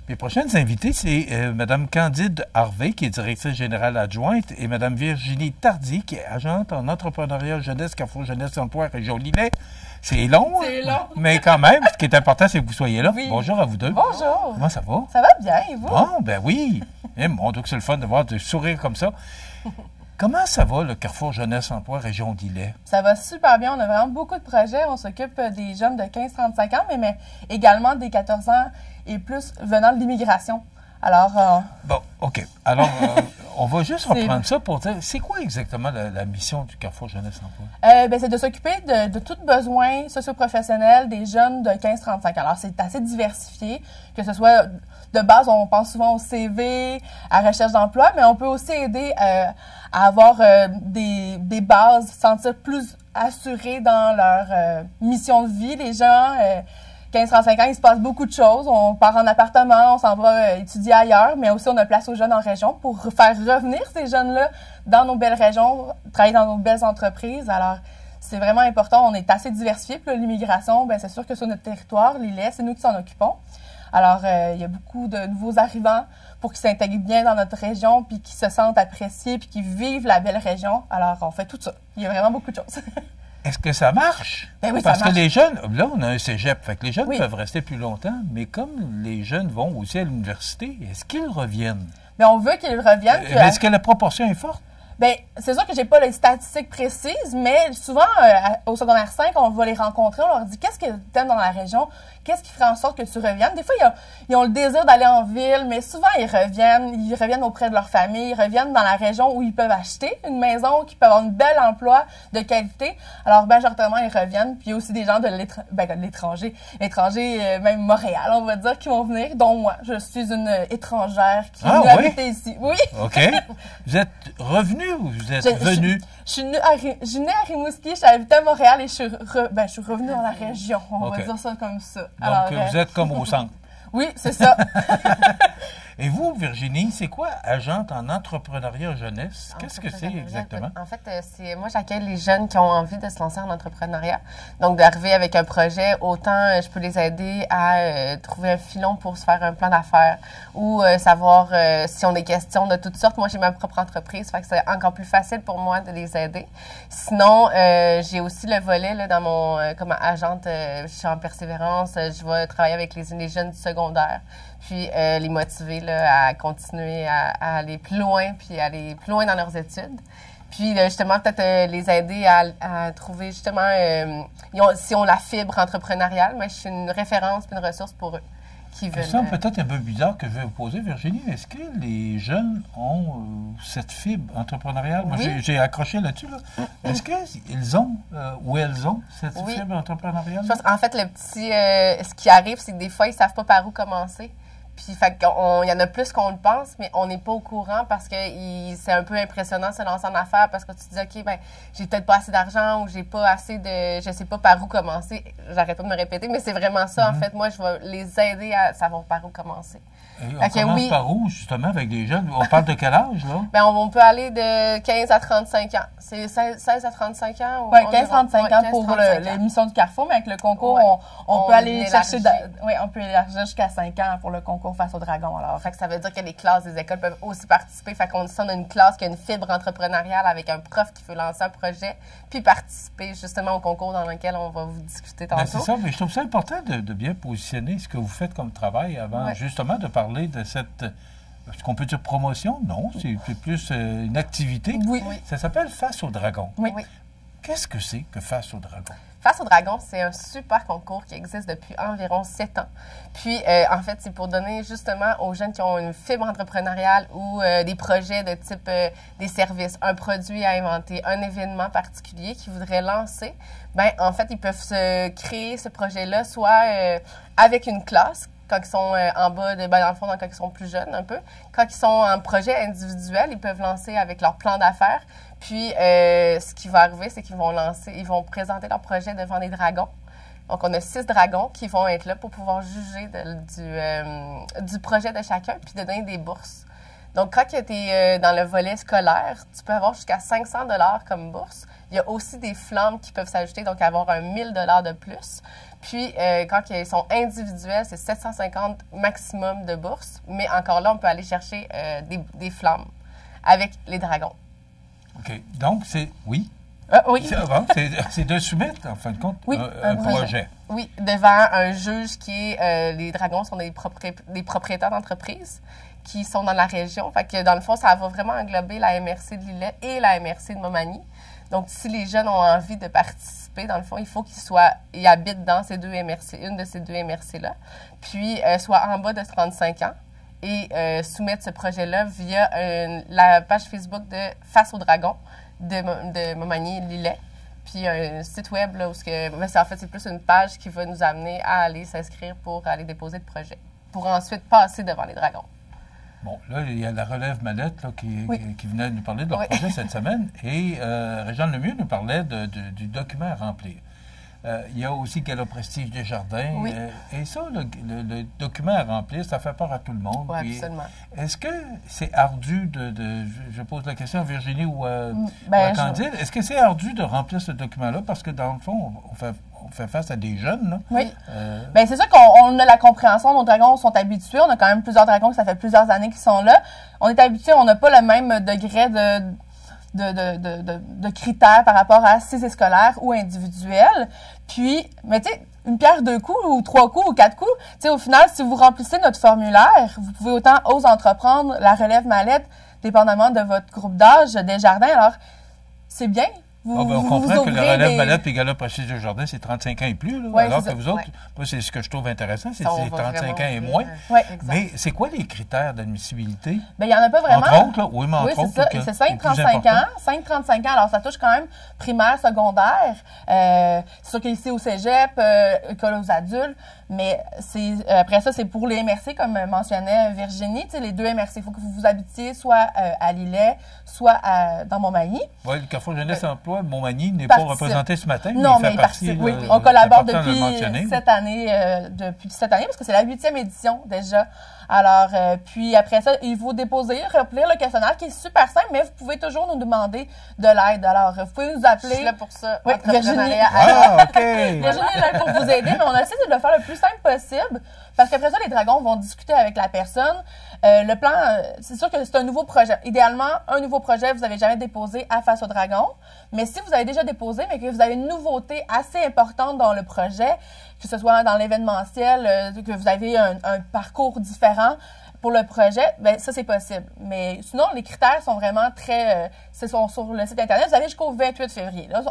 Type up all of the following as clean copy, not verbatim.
Mes prochaines invitées, c'est Mme Candide Harvey, qui est directrice générale adjointe, et Mme Virginie Tardy, qui est agente en entrepreneuriat jeunesse, Carrefour Jeunesse Emploi, Région Lillet. C'est long, c'est long. Mais quand même, ce qui est important, c'est que vous soyez là. Oui. Bonjour à vous deux. Bonjour. Comment ça va? Ça va bien, et vous? Bon, ben oui. Eh, mon Dieu, que c'est le fun de voir des sourires comme ça. Comment ça va, le Carrefour Jeunesse Emploi Région Lillet? Ça va super bien. On a vraiment beaucoup de projets. On s'occupe des jeunes de 15-35 ans, mais également des 14 ans et plus venant de l'immigration. Alors... Bon, OK. Alors, on va juste reprendre ça pour dire, c'est quoi exactement la mission du Carrefour Jeunesse Emploi? C'est de s'occuper de tout besoin socio-professionnel des jeunes de 15-35 ans. Alors, c'est assez diversifié, que ce soit de base, on pense souvent au CV, à recherche d'emploi, mais on peut aussi aider à avoir des bases, se sentir plus assurés dans leur mission de vie. Les gens... 15-35 ans, il se passe beaucoup de choses. On part en appartement, on s'en va étudier ailleurs, mais aussi on a place aux jeunes en région pour faire revenir ces jeunes-là dans nos belles régions, travailler dans nos belles entreprises. Alors, c'est vraiment important. On est assez diversifié. Puis l'immigration, c'est sûr que sur notre territoire, Lillet, c'est nous qui s'en occupons. Alors, il y a beaucoup de nouveaux arrivants pour qu'ils s'intègrent bien dans notre région, puis qu'ils se sentent appréciés, puis qu'ils vivent la belle région. Alors, on fait tout ça. Il y a vraiment beaucoup de choses. Est-ce que ça marche? Ben oui, parce ça marche. Que les jeunes, là, on a un cégep, fait que les jeunes oui. peuvent rester plus longtemps, mais comme les jeunes vont aussi à l'université, est-ce qu'ils reviennent? Bien, on veut qu'ils reviennent. Est-ce que la proportion est forte? Bien, c'est sûr que j'ai pas les statistiques précises, mais souvent, au secondaire 5, on va les rencontrer, on leur dit « Qu'est-ce que tu aimes dans la région? Qu'est-ce qui ferait en sorte que tu reviennes? » Des fois, ils ont le désir d'aller en ville, mais souvent, ils reviennent auprès de leur famille, ils reviennent dans la région où ils peuvent acheter une maison, qui peuvent avoir un bel emploi de qualité. Alors, majoritairement, ils reviennent. Puis, il y a aussi des gens de l'étranger, même Montréal, on va dire, qui vont venir, dont moi. Je suis une étrangère qui habite ici. Oui. OK. Vous êtes revenu ou vous êtes venu? Je suis née à Rimouski, je suis habitée à Montréal et je suis revenue dans la région. On va dire ça comme ça. Donc, alors, vous êtes comme au centre. Oui, c'est ça. Et vous, Virginie, c'est quoi agente en entrepreneuriat jeunesse? Qu'est-ce que c'est exactement? En fait, moi, j'accueille les jeunes qui ont envie de se lancer en entrepreneuriat. Donc, d'arriver avec un projet, autant je peux les aider à trouver un filon pour se faire un plan d'affaires ou savoir si on a des questions de toutes sortes. Moi, j'ai ma propre entreprise, fait que c'est encore plus facile pour moi de les aider. Sinon, j'ai aussi le volet là, dans mon comme agente, je suis en persévérance, je vais travailler avec les jeunes du secondaire. Puis les motiver là, à continuer à aller plus loin, puis aller plus loin dans leurs études. Puis justement, peut-être les aider à trouver justement, si on la fibre entrepreneuriale, mais je suis une référence puis une ressource pour eux. Qui veulent, ça semble peut-être un peu bizarre que je vais vous poser, Virginie. Est-ce que les jeunes ont cette fibre entrepreneuriale? Moi, oui. j'ai accroché là-dessus. Là. Est-ce qu'ils ont ou elles ont cette fibre entrepreneuriale? Je pense, en fait, ce qui arrive, c'est que des fois, ils ne savent pas par où commencer. Puis, il y en a plus qu'on le pense, mais on n'est pas au courant parce que c'est un peu impressionnant de se lancer en affaires parce que tu te dis, OK, j'ai peut-être pas assez d'argent ou j'ai pas assez je sais pas par où commencer. J'arrête pas de me répéter, mais c'est vraiment ça. En fait, moi, je vais les aider à savoir par où commencer. Et on commence par où, justement, avec des jeunes? On parle de quel âge, là? Bien, on peut aller de 15 à 35 ans. C'est 16 à 35 ans? Oui, 15-35 ans pour l'émission du Carrefour, mais avec le concours, on peut aller chercher... Oui, on peut élargir jusqu'à 5 ans pour le concours Face au Dragon. Alors, fait que ça veut dire que les classes des écoles peuvent aussi participer. Fait qu'on a une classe qui a une fibre entrepreneuriale avec un prof qui veut lancer un projet, puis participer justement au concours dans lequel on va vous discuter tantôt. C'est ça, mais je trouve ça important de bien positionner ce que vous faites comme travail avant justement de parler de cette... Est-ce qu'on peut dire promotion? Non, c'est plus une activité. Oui. Ça s'appelle Face au Dragon. Oui. Qu'est-ce que c'est que Face au Dragon? Face au Dragon, c'est un super concours qui existe depuis environ 7 ans. Puis, en fait, c'est pour donner justement aux jeunes qui ont une fibre entrepreneuriale ou des projets de type des services, un produit à inventer, un événement particulier qu'ils voudraient lancer. Bien, en fait, ils peuvent se créer ce projet-là soit avec une classe, quand ils sont en bas, dans le fond, quand ils sont plus jeunes un peu. Quand ils sont en projet individuel, ils peuvent lancer avec leur plan d'affaires. Puis, ce qui va arriver, c'est qu'ils ils vont présenter leur projet devant des dragons. Donc, on a 6 dragons qui vont être là pour pouvoir juger du projet de chacun puis de donner des bourses. Donc, quand tu es dans le volet scolaire, tu peux avoir jusqu'à 500 $ comme bourse. Il y a aussi des flammes qui peuvent s'ajouter, donc avoir un 1000 $ de plus. Puis, quand ils sont individuels, c'est 750 maximum de bourses. Mais encore là, on peut aller chercher des flammes avec les dragons. OK. Donc, c'est... Oui? Oui. C'est de soumettre, en fin de compte, Oui, un projet. Oui, devant un juge qui est... les dragons sont des propriétaires d'entreprises qui sont dans la région. Fait que, dans le fond, ça va vraiment englober la MRC de Lillet et la MRC de Montmagny. Donc, si les jeunes ont envie de participer, dans le fond, il faut qu'ils habitent dans ces deux MRC, une de ces deux MRC-là, puis soient en bas de 35 ans et soumettre ce projet-là via la page Facebook de Face aux Dragons de Montmagny-Lillet. Puis un site web, là, où en fait, c'est plus une page qui va nous amener à aller s'inscrire pour aller déposer le projet, pour ensuite passer devant les dragons. Bon, là, il y a la relève Mallette là, qui venait nous parler de leur projet cette semaine. Et Réjeanne Lemieux nous parlait du document à remplir. Il y a aussi Gala Prestige des Jardins. Oui. Et ça, le document à remplir, ça fait peur à tout le monde. Oui, absolument. Est-ce que c'est ardu je pose la question à Virginie ou à Candide, est-ce que c'est ardu de remplir ce document-là? Parce que dans le fond, on fait face à des jeunes, là. Oui. Bien, c'est sûr qu'on a la compréhension. Nos dragons sont habitués. On a quand même plusieurs dragons que ça fait plusieurs années qu'ils sont là. On est habitués. On n'a pas le même degré de critères par rapport à si c'est scolaire ou individuel. Puis, mais tu sais, une pierre deux coups ou trois coups ou quatre coups, tu sais, au final, si vous remplissez notre formulaire, vous pouvez autant oser entreprendre la relève Mallette, dépendamment de votre groupe d'âge, des jardins. Alors, c'est bien. On comprend que le relève Mallette et Gala Prestige des Jardins, c'est 35 ans et plus. Là, alors que vous autres, moi, c'est ce que je trouve intéressant, c'est 35 ans et moins. Oui, mais c'est quoi les critères d'admissibilité? Bien, il n'y en a pas vraiment. Entre autres, là, oui, mais entre autres. C'est 5-35 ans. 5-35 ans, alors ça touche quand même primaire, secondaire. C'est sûr qu'ici au cégep, école aux adultes, mais après ça, c'est pour les MRC, comme mentionnait Virginie. Les deux MRC, il faut que vous vous habitiez soit à Lillet, soit dans Montmagny. Oui, le Carrefour Jeunesse Emploi, Montmagny n'est pas représenté ce matin. Non, mais il participe. Oui, on collabore depuis cette année, parce que c'est la 8e édition déjà. Alors, puis après ça, il faut déposer, remplir le questionnaire qui est super simple, mais vous pouvez toujours nous demander de l'aide. Alors, vous pouvez nous appeler. Je suis là pour ça. Oui, Virginie. OK. Virginie est là pour vous aider, mais on essaie de le faire le plus simple possible. Parce qu'après ça, les dragons vont discuter avec la personne. Le plan, c'est sûr que c'est un nouveau projet. Idéalement, un nouveau projet, vous n'avez jamais déposé à Face aux dragons. Mais si vous avez déjà déposé, mais que vous avez une nouveauté assez importante dans le projet, que ce soit dans l'événementiel, que vous avez un parcours différent pour le projet, bien, ça, c'est possible. Mais sinon, les critères sont vraiment ce sont sur le site Internet. Vous avez jusqu'au 28 février. Là,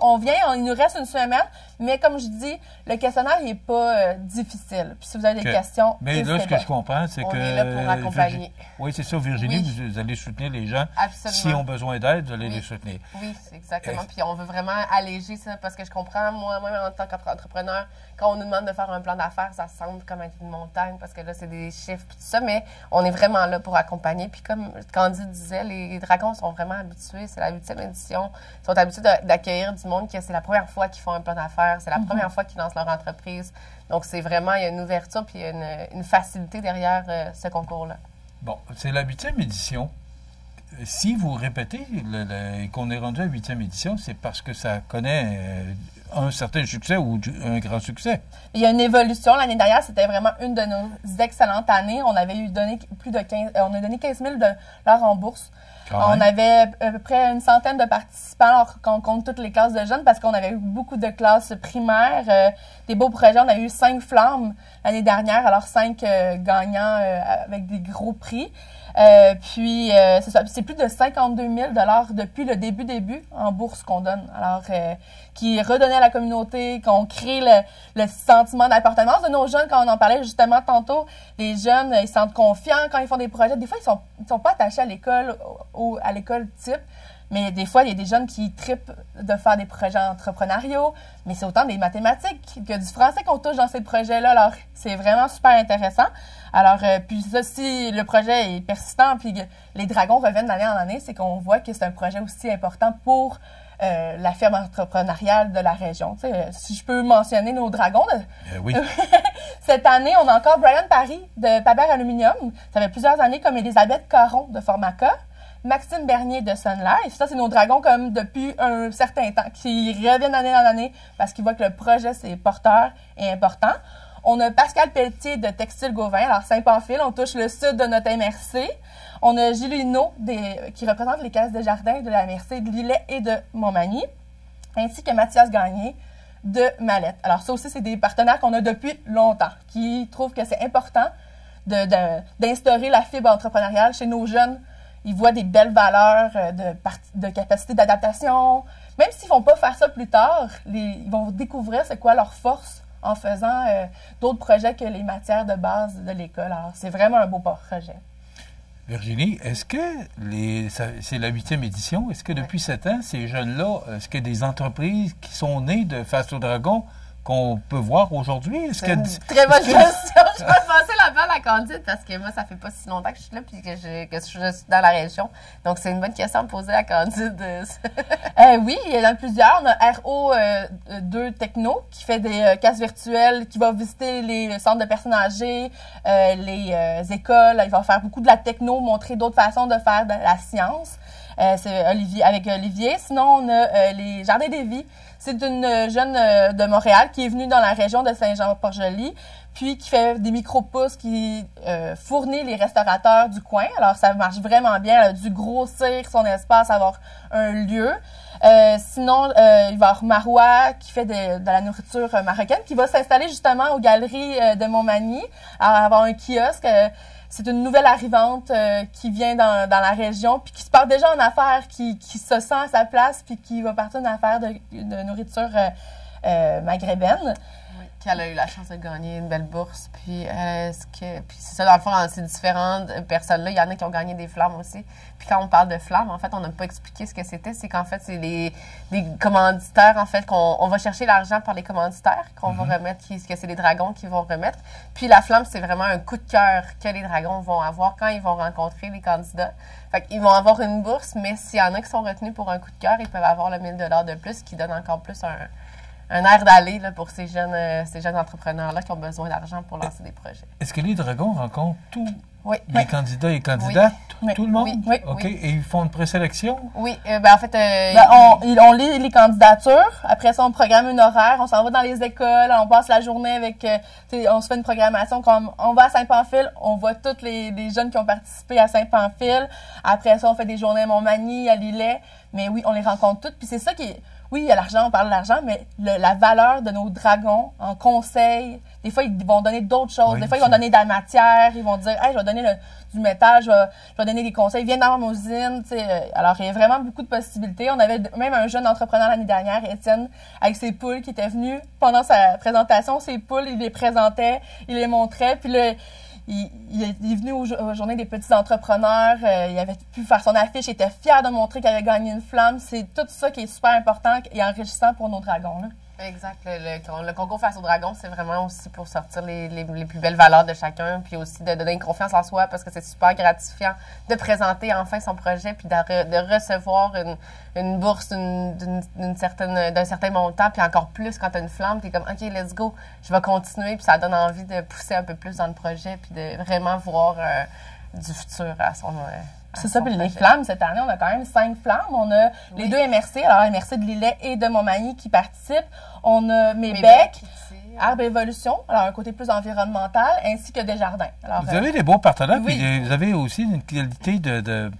il nous reste une semaine, mais comme je dis, le questionnaire, il n'est pas difficile. Puis si vous avez des questions... Mais là, ce que je comprends, c'est que... On est là pour accompagner. Oui, c'est ça, Virginie, vous allez soutenir les gens. Absolument. S'ils ont besoin d'aide, vous allez les soutenir. Oui, c'est exactement. Puis on veut vraiment alléger ça, parce que je comprends, moi-même, en tant qu'entrepreneur, quand on nous demande de faire un plan d'affaires, ça semble comme être une montagne, parce que là, c'est des chiffres et tout ça, mais on est vraiment là pour accompagner. Puis comme Candide disait, les dragons sont vraiment habitués, c'est la 8e édition, ils sont habitués d'accueillir du monde que c'est la première fois qu'ils font un plan d'affaires, c'est la première fois qu'ils lancent leur entreprise. Donc, c'est vraiment, il y a une ouverture puis il y a une facilité derrière ce concours-là. Bon, c'est la 8e édition. Si vous répétez qu'on est rendu à la 8e édition, c'est parce que ça connaît un certain succès ou un grand succès. Il y a une évolution. L'année dernière, c'était vraiment une de nos excellentes années. On avait donné on a donné 15 000 en bourse. On avait à peu près une centaine de participants, alors qu'on compte toutes les classes de jeunes, parce qu'on avait eu beaucoup de classes primaires, des beaux projets. On a eu 5 flammes l'année dernière, alors 5 gagnants avec des gros prix. Puis, c'est ça. C'est plus de 52 000 depuis le début en bourse qu'on donne. Alors, qui redonnait à la communauté, qu'on crée le sentiment d'appartenance de nos jeunes. Quand on en parlait justement tantôt, les jeunes, ils se sentent confiants quand ils font des projets. Des fois, ils sont pas attachés à l'école ou à l'école type. Mais des fois, il y a des jeunes qui trippent de faire des projets entrepreneuriaux, mais c'est autant des mathématiques que du français qu'on touche dans ces projets-là. Alors, c'est vraiment super intéressant. Alors, puis ça, si le projet est persistant, puis les dragons reviennent d'année en année, c'est qu'on voit que c'est un projet aussi important pour la ferme entrepreneuriale de la région. Tu sais, si je peux mentionner nos dragons. Oui. Cette année, on a encore Brian Paris de Paber Aluminium. Ça fait plusieurs années, comme Elisabeth Caron de Formaca. Maxime Bernier de Sun Life. Ça, c'est nos dragons comme depuis un certain temps, qui reviennent d'année en année parce qu'ils voient que le projet, c'est porteur et important. On a Pascal Pelletier de Textile Gauvin, alors Saint-Pamphile, on touche le sud de notre MRC. On a Gilles Hinault qui représente les cases de jardin de la MRC de Lillet et de Montmagny, ainsi que Mathias Gagné de Mallette. Alors ça aussi, c'est des partenaires qu'on a depuis longtemps, qui trouvent que c'est important d'instaurer la fibre entrepreneuriale chez nos jeunes. Ils voient des belles valeurs de capacité d'adaptation. Même s'ils ne vont pas faire ça plus tard, ils vont découvrir c'est quoi leur force en faisant d'autres projets que les matières de base de l'école. Alors, c'est vraiment un beau projet. Virginie, est-ce que c'est la 8e édition, est-ce que depuis 7 ans, ces jeunes-là, est-ce qu'il y a des entreprises qui sont nées de Face au Dragon qu'on peut voir aujourd'hui? Très bonne question. Je vais passer la balle à Candide parce que moi, ça fait pas si longtemps que je suis là puis que je suis dans la région. Donc, c'est une bonne question à poser à Candide. Oui, il y en a plusieurs. On a RO2 Techno qui fait des casses virtuelles, qui va visiter les centres de personnes âgées, les écoles. Il va faire beaucoup de la techno, montrer d'autres façons de faire de la science. C'est avec Olivier. Sinon, on a les Jardins des Vies. C'est une jeune de Montréal qui est venue dans la région de Saint-Jean-Port-Joli, puis qui fait des micro-pousses, qui fournit les restaurateurs du coin. Alors, ça marche vraiment bien. Elle a dû grossir son espace, avoir un lieu. Sinon, il va y avoir Marois qui fait de la nourriture marocaine, qui va s'installer justement aux galeries de Montmagny, avoir un kiosque. C'est une nouvelle arrivante qui vient dans la région, puis qui se part déjà en affaires, qui se sent à sa place, puis qui va partir en affaires de nourriture maghrébine. Oui, puis elle a eu la chance de gagner une belle bourse. Puis c'est ça, dans le fond, ces différentes personnes-là, il y en a qui ont gagné des flammes aussi. Puis quand on parle de flammes, en fait, on n'a pas expliqué ce que c'était. C'est qu'en fait, c'est les commanditaires, en fait, qu'on va chercher l'argent par les commanditaires, qu'on va remettre, que c'est les dragons qui vont remettre. Puis la flamme, c'est vraiment un coup de cœur que les dragons vont avoir quand ils vont rencontrer les candidats. Fait qu'ils vont avoir une bourse, mais s'il y en a qui sont retenus pour un coup de cœur, ils peuvent avoir le 1 000 $ de plus, qui donne encore plus un air d'aller pour ces jeunes entrepreneurs-là qui ont besoin d'argent pour lancer des projets. Est-ce que les dragons rencontrent tous les candidats et candidates, tout le monde? Oui. OK. Et ils font une présélection? Oui. En fait... on lit les candidatures. Après ça, on programme une horaire. On s'en va dans les écoles. On passe la journée avec... on se fait une programmation. Comme on va à Saint-Pamphile, on voit tous les jeunes qui ont participé à Saint-Pamphile. Après ça, on fait des journées à Montmagny, à Lillet. Mais oui, on les rencontre toutes. Puis c'est ça qui est... Oui, il y a l'argent, on parle de l'argent, mais la valeur de nos dragons en conseil, des fois, ils vont donner d'autres choses. Des fois, ils vont donner de la matière, ils vont dire « Hey, je vais donner du métal, je vais donner des conseils, viens dans mon usine. » Alors, il y a vraiment beaucoup de possibilités. On avait même un jeune entrepreneur l'année dernière, Étienne, avec ses poules, qui était venu pendant sa présentation. Ses poules, il les présentait, il les montrait, puis là, il est venu aux Journées des petits entrepreneurs, il avait pu faire son affiche, il était fier de montrer qu'il avait gagné une flamme. C'est tout ça qui est super important et enrichissant pour nos dragons. Là. Exact. Le concours Face aux dragons, c'est vraiment aussi pour sortir les plus belles valeurs de chacun, puis aussi de donner une confiance en soi, parce que c'est super gratifiant de présenter enfin son projet, puis de recevoir une bourse d'un certain montant, puis encore plus quand tu as une flamme, tu es comme « OK, let's go, je vais continuer », puis ça donne envie de pousser un peu plus dans le projet, puis de vraiment voir du futur à son c'est ça, puis les flammes, cette année, on a quand même 5 flammes. On a les 2 MRC, alors MRC de Lillet et de Montmagny qui participent. On a Mébec, Arbre Évolution, alors un côté plus environnemental, ainsi que Desjardins. Alors, vous avez des beaux partenaires, puis vous avez aussi une qualité de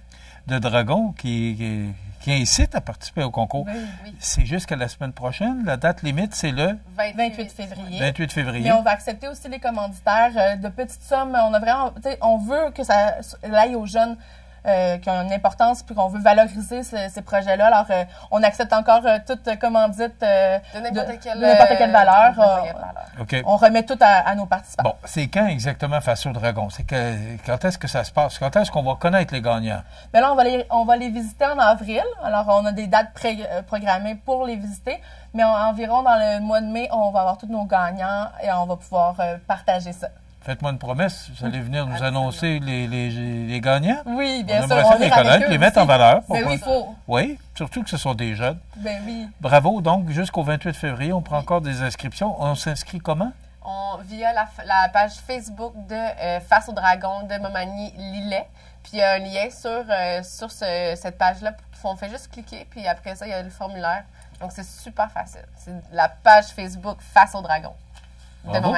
dragon qui incite à participer au concours. Oui. C'est jusqu'à la semaine prochaine. La date limite, c'est le 28 février. 28 février. Mais on va accepter aussi les commanditaires de petites sommes. On veut que ça aille aux jeunes qui ont une importance, puis qu'on veut valoriser ces projets-là. Alors, on accepte encore toute commandite de n'importe quelle valeur. Okay. On remet tout à nos participants. Bon, c'est quand exactement Face au Dragon? Quand est-ce que ça se passe? Quand est-ce qu'on va connaître les gagnants? Bien là, on va les visiter en avril. Alors, on a des dates programmées pour les visiter. Mais environ dans le mois de mai, on va avoir tous nos gagnants et on va pouvoir partager ça. Faites-moi une promesse, vous allez venir nous annoncer les gagnants? Oui, bien sûr. On aimerait ça les connaître, les mettre en valeur. Ben oui, il faut. Oui, surtout que ce sont des jeunes. Ben oui. Bravo. Donc, jusqu'au 28 février, on prend encore des inscriptions. On s'inscrit comment? Via la page Facebook de Face au Dragon de Montmagny Lillet. Puis il y a un lien sur cette page-là. On fait juste cliquer, puis après ça, il y a le formulaire. Donc, c'est super facile. C'est la page Facebook Face au Dragon. Bravo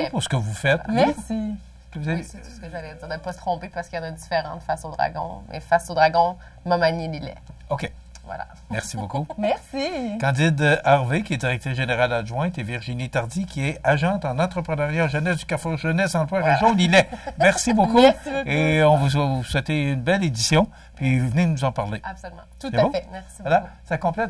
pour ce que vous faites. Merci. Oui, c'est tout ce que j'allais dire. De ne pas se tromper parce qu'il y en a différentes Face au Dragon. Mais Face au Dragon, Montmagny Lillet. OK. Voilà. Merci beaucoup. Merci. Candide Harvey, qui est directrice générale adjointe, et Virginie Tardy, qui est agente en entrepreneuriat jeunesse du Carrefour Jeunesse Emploi Région Lillet. Merci beaucoup. Merci beaucoup. Et on vous souhaite une belle édition. Puis venez nous en parler. Absolument. Tout à fait. Merci beaucoup. Voilà, ça complète.